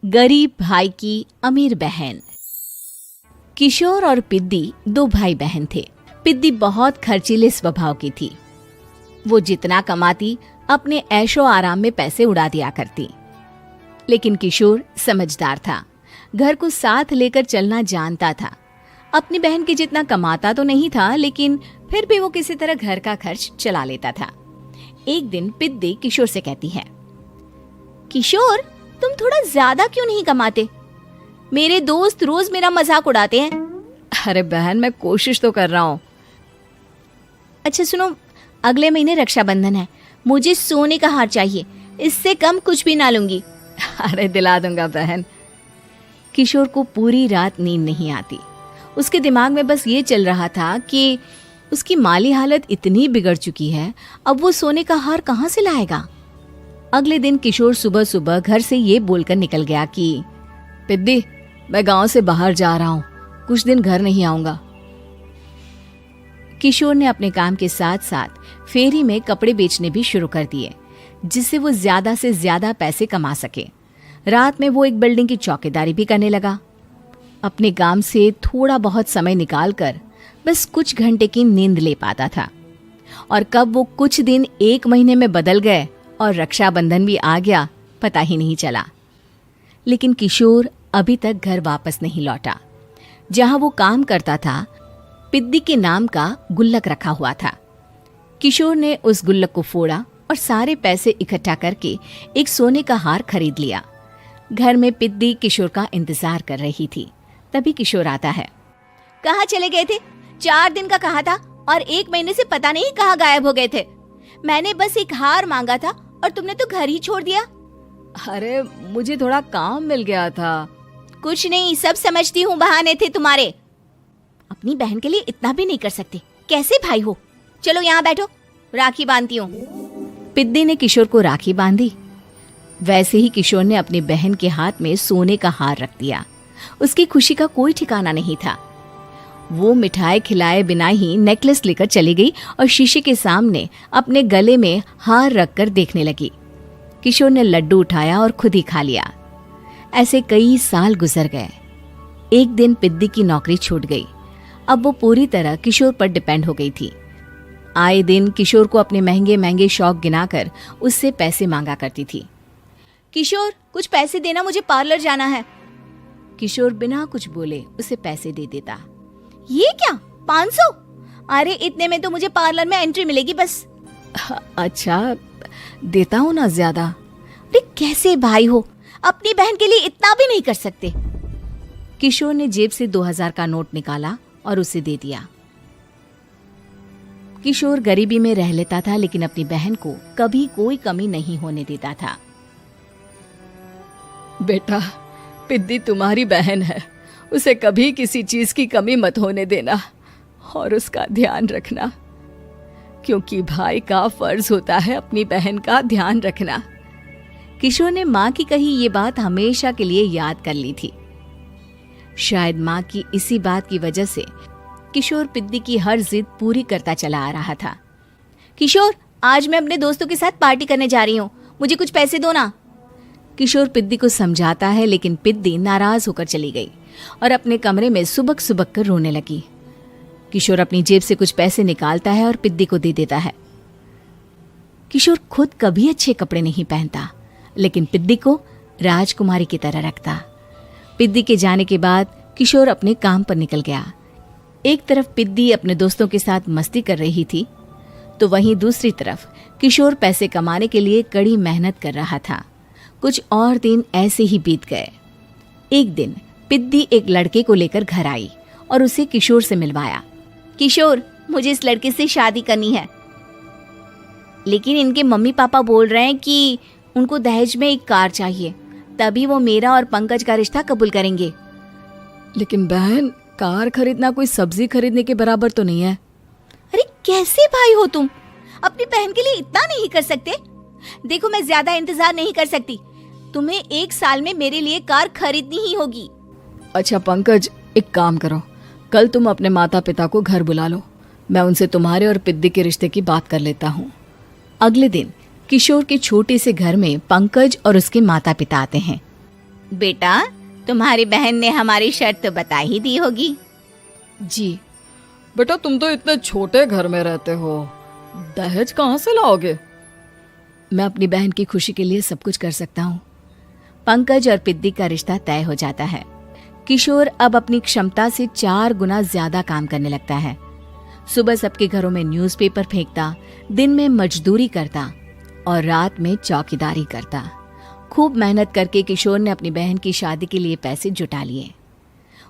गरीब भाई की अमीर बहन। किशोर और पिद्दी दो भाई बहन थे। पिद्दी बहुत खर्चीले स्वभाव की थी। वो जितना कमाती अपने ऐशो आराम में पैसे उड़ा दिया करती। लेकिन किशोर समझदार था, घर को साथ लेकर चलना जानता था। अपनी बहन के जितना कमाता तो नहीं था, लेकिन फिर भी वो किसी तरह घर का खर्च चला लेता था। एक दिन पिद्दी किशोर से कहती है, किशोर, तुम थोड़ा ज्यादा क्यों नहीं कमाते? मेरे दोस्त रोज मेरा मजाक उड़ाते हैं। अरे बहन, मैं कोशिश तो कर रहा हूँ। अच्छा सुनो, अगले महीने रक्षाबंधन है, मुझे सोने का हार चाहिए, इससे कम कुछ भी ना लूंगी। अरे दिला दूंगा बहन। किशोर को पूरी रात नींद नहीं आती। उसके दिमाग में बस ये चल रहा था कि उसकी माली हालत इतनी बिगड़ चुकी है, अब वो सोने का हार कहाँ से लाएगा। अगले दिन किशोर सुबह सुबह घर से ये बोलकर निकल गया कि पिद्दी, मैं गांव से बाहर जा रहा हूँ, कुछ दिन घर नहीं आऊंगा। किशोर ने अपने काम के साथ साथ फेरी में कपड़े बेचने भी शुरू कर दिए, जिससे वो ज्यादा से ज्यादा पैसे कमा सके। रात में वो एक बिल्डिंग की चौकीदारी भी करने लगा। अपने काम से थोड़ा बहुत समय निकालकर बस कुछ घंटे की नींद ले पाता था। और कब वो कुछ दिन एक महीने में बदल गए और रक्षाबंधन भी आ गया, पता ही नहीं चला। लेकिन किशोर अभी तक घर वापस नहीं लौटा। जहां वो काम करता था, पिद्दी के नाम का गुल्लक रखा हुआ था। किशोर ने उस गुल्लक को फोड़ा और सारे पैसे इकट्ठा करके एक सोने का हार खरीद लिया। घर में पिद्दी किशोर का इंतजार कर रही थी। तभी किशोर आता है। कहाँ चले गए थे? 4 दिन का कहा था और 1 महीने से पता नहीं कहाँ गायब हो गए थे। मैंने बस एक हार मांगा था और तुमने तो घर ही छोड़ दिया। अरे मुझे थोड़ा काम मिल गया था। कुछ नहीं, सब समझती हूँ, बहाने थे तुम्हारे। अपनी बहन के लिए इतना भी नहीं कर सकते, कैसे भाई हो? चलो यहाँ बैठो, राखी बांधती हूँ। पिद्दी ने किशोर को राखी बांधी। वैसे ही किशोर ने अपनी बहन के हाथ में सोने का हार रख दिया। उसकी खुशी का कोई ठिकाना नहीं था। वो मिठाई खिलाए बिना ही नेकलेस लेकर चली गई और शीशे के सामने अपने गले में हार रखकर देखने लगी। किशोर ने लड्डू उठाया और खुद ही खा लिया। ऐसे कई साल गुजर गए। एक दिन पिद्दी की नौकरी छूट गई। अब वो पूरी तरह किशोर पर डिपेंड हो गई थी। आए दिन किशोर को अपने महंगे महंगे शौक गिनाकर उससे पैसे मांगा करती थी। किशोर, कुछ पैसे देना, मुझे पार्लर जाना है। किशोर बिना कुछ बोले उसे पैसे दे देता। ये क्या, 500? अरे इतने में तो मुझे पार्लर में एंट्री मिलेगी बस। अच्छा, देता हूँ ना ज्यादा। अरे कैसे भाई हो, अपनी बहन के लिए इतना भी नहीं कर सकते। किशोर ने जेब से 2000 का नोट निकाला और उसे दे दिया। किशोर गरीबी में रह लेता था, लेकिन अपनी बहन को कभी कोई कमी नहीं होने देता था। बेटा, पिद्दी तुम्हारी बहन है, उसे कभी किसी चीज की कमी मत होने देना और उसका ध्यान रखना, क्योंकि भाई का फर्ज होता है अपनी बहन का ध्यान रखना। किशोर ने माँ की कही ये बात हमेशा के लिए याद कर ली थी। शायद माँ की इसी बात की वजह से किशोर पिद्दी की हर जिद पूरी करता चला आ रहा था। किशोर, आज मैं अपने दोस्तों के साथ पार्टी करने जा रही हूँ, मुझे कुछ पैसे दो ना। किशोर पिद्दी को समझाता है, लेकिन पिद्दी नाराज होकर चली गई और अपने कमरे में सुबक सुबक कर रोने लगी। किशोर अपनी जेब से कुछ पैसे निकालता है और पिद्दी को दे देता है। किशोर खुद कभी अच्छे कपड़े नहीं पहनता, लेकिन पिद्दी को राजकुमारी की तरह रखता। पिद्दी के जाने के बाद किशोर अपने काम पर निकल गया। एक तरफ पिद्दी अपने दोस्तों के साथ मस्ती कर रही थी, तो वहीं दूसरी तरफ किशोर पैसे कमाने के लिए कड़ी मेहनत कर रहा था। कुछ और दिन ऐसे ही बीत गए। एक दिन पिद्दी एक लड़के को लेकर घर आई और उसे किशोर से मिलवाया। किशोर, मुझे इस लड़के से शादी करनी है, लेकिन इनके मम्मी पापा बोल रहे हैं कि उनको दहेज में एक कार चाहिए, तभी वो मेरा और पंकज का रिश्ता कबूल करेंगे। लेकिन बहन, कार खरीदना कोई सब्जी खरीदने के बराबर तो नहीं है। अरे कैसे भाई हो तुम, अपनी बहन के लिए इतना नहीं कर सकते? देखो, मैं ज्यादा इंतजार नहीं कर सकती, तुम्हें 1 साल में मेरे लिए कार खरीदनी ही होगी। अच्छा पंकज, एक काम करो, कल तुम अपने माता पिता को घर बुला लो, मैं उनसे तुम्हारे और पिद्दी के रिश्ते की बात कर लेता हूँ। अगले दिन किशोर के छोटे से घर में पंकज और उसके माता पिता आते हैं। बेटा, तुम्हारी बहन ने हमारी शर्त तो बता ही दी होगी। जी बेटा, तुम तो इतने छोटे घर में रहते हो, दहेज कहाँ से लाओगे? मैं अपनी बहन की खुशी के लिए सब कुछ कर सकता हूँ। पंकज और पिद्दी का रिश्ता तय हो जाता है। किशोर अब अपनी क्षमता से 4 गुना ज्यादा काम करने लगता है। सुबह सबके घरों में न्यूज़पेपर फेंकता, दिन में मजदूरी करता और रात में चौकीदारी करता। खूब मेहनत करके किशोर ने अपनी बहन की शादी के लिए पैसे जुटा लिए।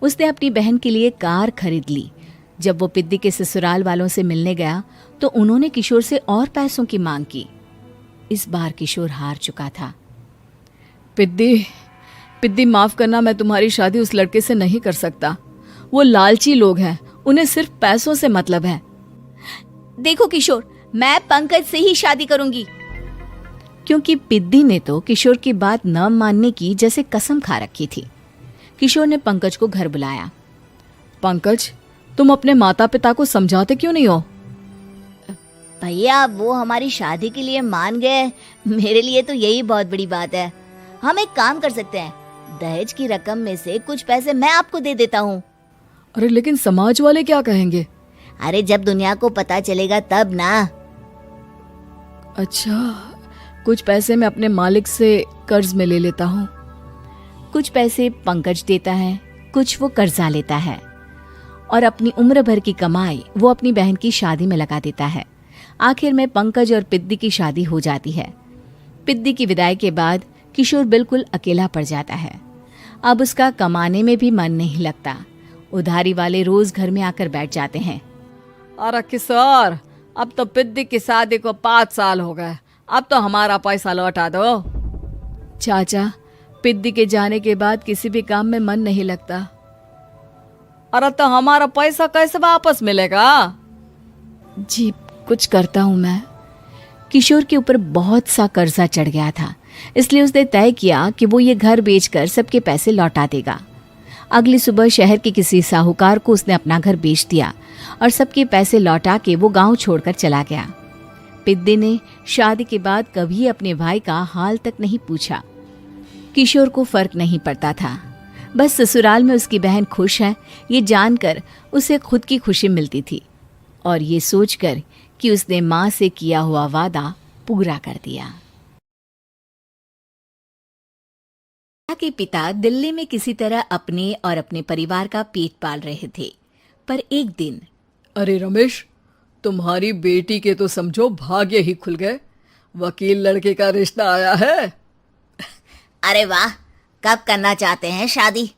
उसने अपनी बहन के लिए कार खरीद ली। जब वो पिद्दी के ससुराल वालों से मिलने गया तो उन्होंने किशोर से और पैसों की मांग की। इस बार किशोर हार चुका था। पिद्दी माफ करना, मैं तुम्हारी शादी उस लड़के से नहीं कर सकता। वो लालची लोग हैं, उन्हें सिर्फ पैसों से मतलब है। देखो किशोर, मैं पंकज से ही शादी करूंगी। क्योंकि पिद्दी ने तो किशोर की बात न मानने की जैसे कसम खा रखी थी। किशोर ने पंकज को घर बुलाया। पंकज, तुम अपने माता पिता को समझाते क्यों नहीं हो? भैया, वो हमारी शादी के लिए मान गए, मेरे लिए तो यही बहुत बड़ी बात है। हम एक काम कर सकते हैं, दहेज की रकम में से कुछ पैसे मैं आपको दे देता हूँ। अरे लेकिन समाज वाले क्या कहेंगे? अरे जब दुनिया को पता चलेगा तब ना। अच्छा, कुछ पैसे मैं अपने मालिक से कर्ज में ले लेता हूँ। कुछ पैसे पंकज देता है, कुछ वो कर्जा लेता है और अपनी उम्र भर की कमाई वो अपनी बहन की शादी में लगा देता है। आखिर में पंकज और पिद्दी की शादी हो जाती है। पिद्दी की विदाई के बाद किशोर बिल्कुल अकेला पड़ जाता है। अब उसका कमाने में भी मन नहीं लगता। उधारी वाले रोज घर में आकर बैठ जाते हैं। अरे किशोर, अब तो पिद्दी की शादी को 5 साल हो गए, अब तो हमारा पैसा लौटा दो। चाचा, पिद्दी के जाने के बाद किसी भी काम में मन नहीं लगता। अरे तो हमारा पैसा कैसे वापस मिलेगा? जी, कुछ करता हूं मैं। किशोर के ऊपर बहुत सा कर्जा चढ़ गया था, इसलिए उसने तय किया कि वो ये घर बेचकर सबके पैसे लौटा देगा। अगली सुबह शहर के किसी साहूकार को उसने अपना घर बेच दिया और सबके पैसे लौटा के वो गांव छोड़कर चला गया। पिद्दी ने शादी के बाद कभी अपने भाई का हाल तक नहीं पूछा। किशोर को फर्क नहीं पड़ता था, बस ससुराल में उसकी बहन खुश है ये जानकर उसे खुद की खुशी मिलती थी और ये सोचकर कि उसने माँ से किया हुआ वादा पूरा कर दिया। के पिता दिल्ली में किसी तरह अपने और अपने परिवार का पेट पाल रहे थे, पर एक दिन। अरे रमेश, तुम्हारी बेटी के तो समझो भाग्य ही खुल गए, वकील लड़के का रिश्ता आया है। अरे वाह, कब करना चाहते हैं शादी?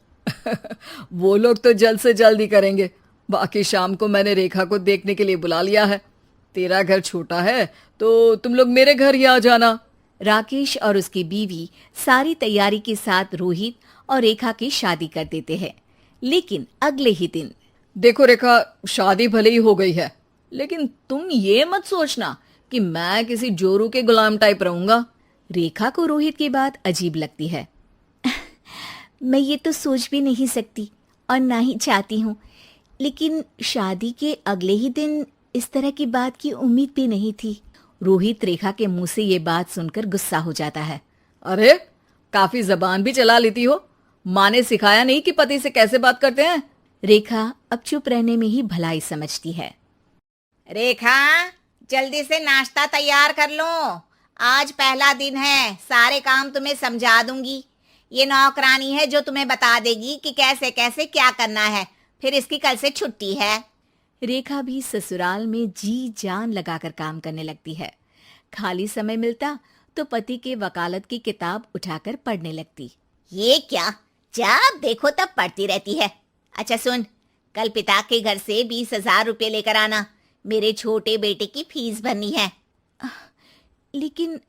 वो लोग तो जल्द से जल्द ही करेंगे। बाकी शाम को मैंने रेखा को देखने के लिए बुला लिया है। तेरा घर छोटा है तो तुम लोग मेरे घर ही आ जाना। राकेश और उसकी बीवी सारी तैयारी के साथ रोहित और रेखा की शादी कर देते हैं, लेकिन अगले ही दिन। देखो रेखा, शादी भले ही हो गई है, लेकिन तुम ये मत सोचना कि मैं किसी जोरू के गुलाम टाइप रहूंगा। रेखा को रोहित की बात अजीब लगती है। मैं ये तो सोच भी नहीं सकती और ना ही चाहती हूँ, लेकिन शादी के अगले ही दिन इस तरह की बात की उम्मीद भी नहीं थी। रोहित रेखा के मुंह से ये बात सुनकर गुस्सा हो जाता है। अरे, काफी जबान भी चला लेती हो। माँ ने सिखाया नहीं कि पति से कैसे बात करते हैं? रेखा अब चुप रहने में ही भलाई समझती है। रेखा, जल्दी से नाश्ता तैयार कर लो, आज पहला दिन है। सारे काम तुम्हें समझा दूंगी। ये नौकरानी है जो तुम्हें बता देगी कि कैसे कैसे क्या करना है। फिर इसकी कल से छुट्टी है। रेखा भी ससुराल में जी जान लगाकर काम करने लगती है। खाली समय मिलता तो पति के वकालत की किताब उठाकर पढ़ने लगती। ये क्या, जब देखो तब पढ़ती रहती है। अच्छा सुन, कल पिता के घर से 20,000 रुपये लेकर आना। मेरे छोटे बेटे की फीस भरनी है। लेकिन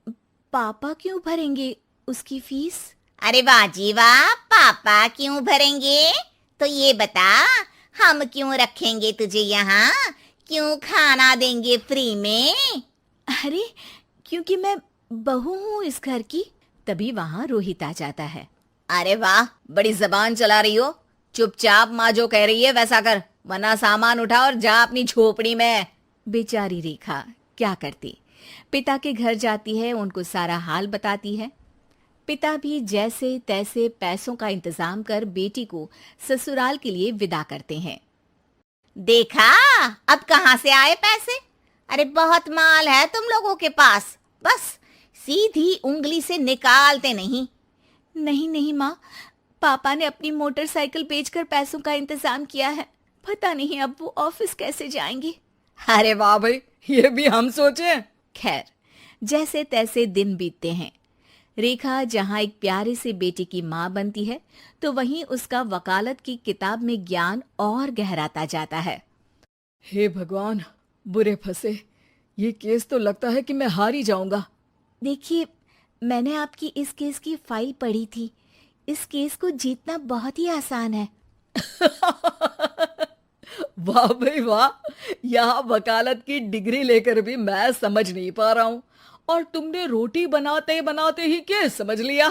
पापा क्यों भरेंगे उसकी फीस? अरे वाह जी वाह, पापा क्यों भरेंगे? तो ये बता, हम क्यों रखेंगे तुझे यहाँ? क्यों खाना देंगे फ्री में? अरे क्योंकि मैं बहू हूँ इस घर की। तभी वहाँ रोहित आ जाता है। अरे वाह, बड़ी जबान चला रही हो। चुपचाप माँ जो कह रही है वैसा कर, वरना सामान उठा और जा अपनी झोपड़ी में। बेचारी रेखा क्या करती, पिता के घर जाती है, उनको सारा हाल बताती है। पिता भी जैसे तैसे पैसों का इंतजाम कर बेटी को ससुराल के लिए विदा करते हैं। देखा, अब कहाँ से आए पैसे? अरे बहुत माल है तुम लोगों के पास, बस सीधी उंगली से निकालते नहीं। नहीं नहीं माँ, पापा ने अपनी मोटरसाइकिल बेचकर पैसों का इंतजाम किया है। पता नहीं अब वो ऑफिस कैसे जाएंगे। अरे वाह भाई, ये भी हम सोचे। खैर, जैसे तैसे दिन बीतते हैं। रेखा जहाँ एक प्यारे से बेटे की माँ बनती है, तो वहीं उसका वकालत की किताब में ज्ञान और गहराता जाता है। हे भगवान, बुरे फंसे। ये केस तो लगता है कि मैं हार ही जाऊंगा। देखिए, मैंने आपकी इस केस की फाइल पढ़ी थी। इस केस को जीतना बहुत ही आसान है। वाह भाई वाह, यहाँ वकालत की डिग्री लेकर भी मैं समझ नहीं पा रहा हूँ, और तुमने रोटी बनाते बनाते ही केस समझ लिया।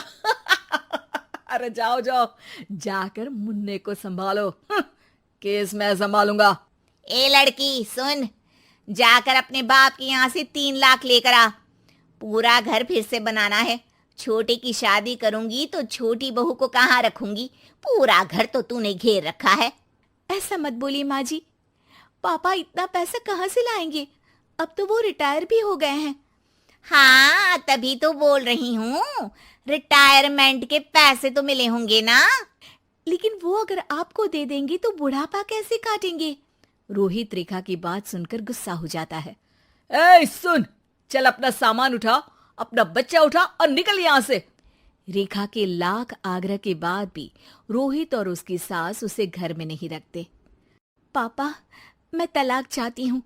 अरे जाओ जाओ, जाकर मुन्ने को संभालो। केस मैं संभालूंगा। ए लड़की सुन, जाकर अपने बाप के यहाँ से 3 लाख लेकर आ। पूरा घर फिर से बनाना है। छोटे की शादी करूंगी तो छोटी बहू को कहाँ रखूंगी? पूरा घर तो तूने घेर रखा है। ऐसा मत बोलिए माँ जी। पापा इतना पैसा कहाँ से लाएंगे? अब तो वो रिटायर भी हो गए हैं। हाँ, तभी तो बोल रही हूँ, रिटायरमेंट के पैसे तो मिले होंगे ना। लेकिन वो अगर आपको दे देंगे तो बुढ़ापा कैसे काटेंगे? रोहित रेखा की बात सुनकर गुस्सा हो जाता है। ए सुन, चल अपना सामान उठा, अपना बच्चा उठा और निकल यहाँ से। रेखा के लाख आग्रह के बाद भी रोहित और उसकी सास उसे घर में नहीं रखते। पापा, मैं तलाक चाहती हूँ।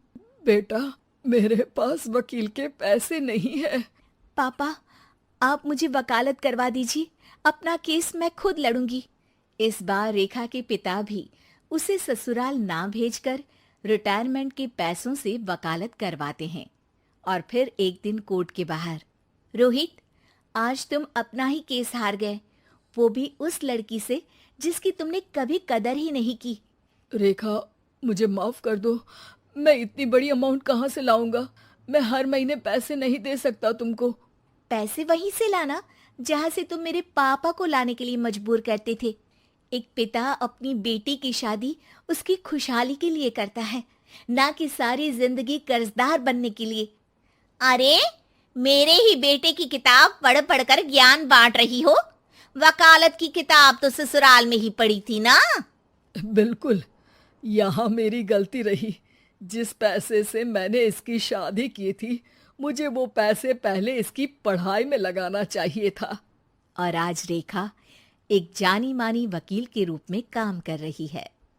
बेटा, मेरे पास वकील के पैसे नहीं है। पापा, आप मुझे वकालत करवा दीजिए। अपना केस मैं खुद लड़ूंगी। इस बार रेखा के पिता भी उसे ससुराल ना भेजकर रिटायरमेंट के पैसों से वकालत करवाते हैं। और फिर एक दिन कोर्ट के बाहर, रोहित, आज तुम अपना ही केस हार गए, वो भी उस लड़की से जिसकी तुमने कभी कदर ही नहीं की। रेखा, मुझे माफ कर दो। मैं इतनी बड़ी अमाउंट कहाँ से लाऊंगा? मैं हर महीने पैसे नहीं दे सकता तुमको। पैसे वहीं से लाना जहां से तुम मेरे पापा को लाने के लिए मजबूर करते थे। एक पिता अपनी बेटी की शादी उसकी खुशहाली के लिए करता है, ना कि सारी जिंदगी कर्जदार बनने के लिए। अरे, मेरे ही बेटे की किताब पढ़ पढ़कर ज्ञान बांट रही हो। वकालत की किताब तो ससुराल में ही पढ़ी थी ना। बिल्कुल, यहाँ मेरी गलती रही। जिस पैसे से मैंने इसकी शादी की थी, मुझे वो पैसे पहले इसकी पढ़ाई में लगाना चाहिए था। और आज रेखा एक जानी मानी वकील के रूप में काम कर रही है।